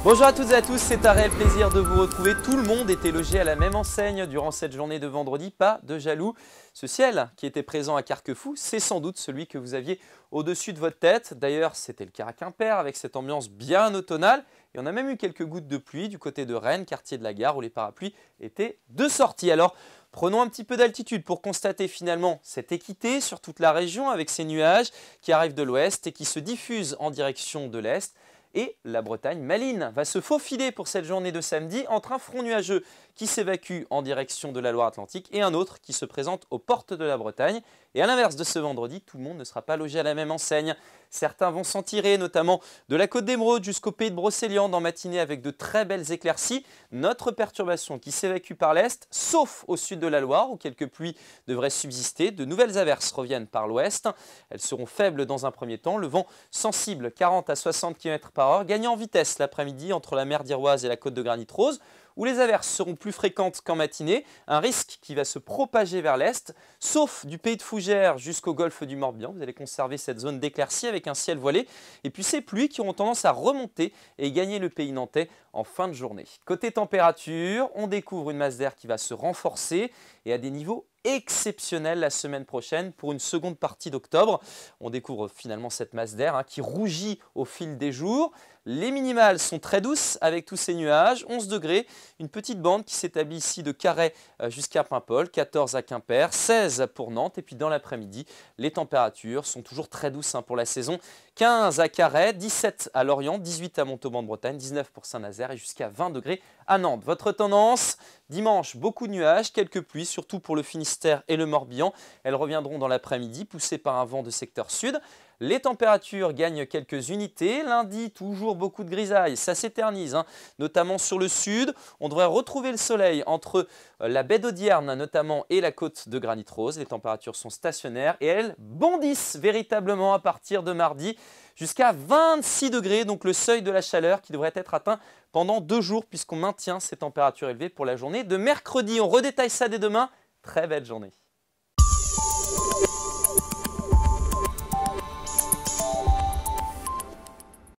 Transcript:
Bonjour à toutes et à tous, c'est un réel plaisir de vous retrouver. Tout le monde était logé à la même enseigne durant cette journée de vendredi, pas de jaloux. Ce ciel qui était présent à Carquefou, c'est sans doute celui que vous aviez au-dessus de votre tête. D'ailleurs, c'était le cas à Quimper avec cette ambiance bien automnale. Et on a même eu quelques gouttes de pluie du côté de Rennes, quartier de la Gare, où les parapluies étaient de sortie. Alors, prenons un petit peu d'altitude pour constater finalement cette équité sur toute la région avec ces nuages qui arrivent de l'ouest et qui se diffusent en direction de l'est. Et la Bretagne maline va se faufiler pour cette journée de samedi entre un front nuageux qui s'évacue en direction de la Loire-Atlantique et un autre qui se présente aux portes de la Bretagne. Et à l'inverse de ce vendredi, tout le monde ne sera pas logé à la même enseigne. Certains vont s'en tirer, notamment de la côte d'Émeraude jusqu'au pays de Brocéliande en matinée avec de très belles éclaircies. Notre perturbation qui s'évacue par l'est, sauf au sud de la Loire où quelques pluies devraient subsister. De nouvelles averses reviennent par l'ouest. Elles seront faibles dans un premier temps. Le vent sensible 40 à 60 km/h, gagnant en vitesse l'après-midi entre la mer d'Iroise et la côte de Granit-Rose, où les averses seront plus fréquentes qu'en matinée, un risque qui va se propager vers l'est, sauf du pays de Fougères jusqu'au golfe du Morbihan. Vous allez conserver cette zone d'éclaircie avec un ciel voilé, et puis ces pluies qui auront tendance à remonter et gagner le pays nantais en fin de journée. Côté température, on découvre une masse d'air qui va se renforcer et à des niveaux exceptionnel la semaine prochaine pour une seconde partie d'octobre. On découvre finalement cette masse d'air qui rougit au fil des jours. Les minimales sont très douces avec tous ces nuages, 11 degrés, une petite bande qui s'établit ici de Carhaix jusqu'à Paimpol, 14 à Quimper, 16 pour Nantes et puis dans l'après-midi, les températures sont toujours très douces pour la saison. 15 à Carhaix, 17 à Lorient, 18 à Montauban de Bretagne, 19 pour Saint-Nazaire et jusqu'à 20 degrés à Nantes. Votre tendance, dimanche, beaucoup de nuages, quelques pluies, surtout pour le Finistère et le Morbihan. Elles reviendront dans l'après-midi, poussées par un vent de secteur sud. Les températures gagnent quelques unités. Lundi, toujours beaucoup de grisailles, ça s'éternise, notamment sur le sud. On devrait retrouver le soleil entre la baie d'Audierne notamment et la côte de Granit-Rose. Les températures sont stationnaires et elles bondissent véritablement à partir de mardi jusqu'à 26 degrés, donc le seuil de la chaleur qui devrait être atteint pendant 2 jours puisqu'on maintient ces températures élevées pour la journée de mercredi. On redétaille ça dès demain. Très belle journée.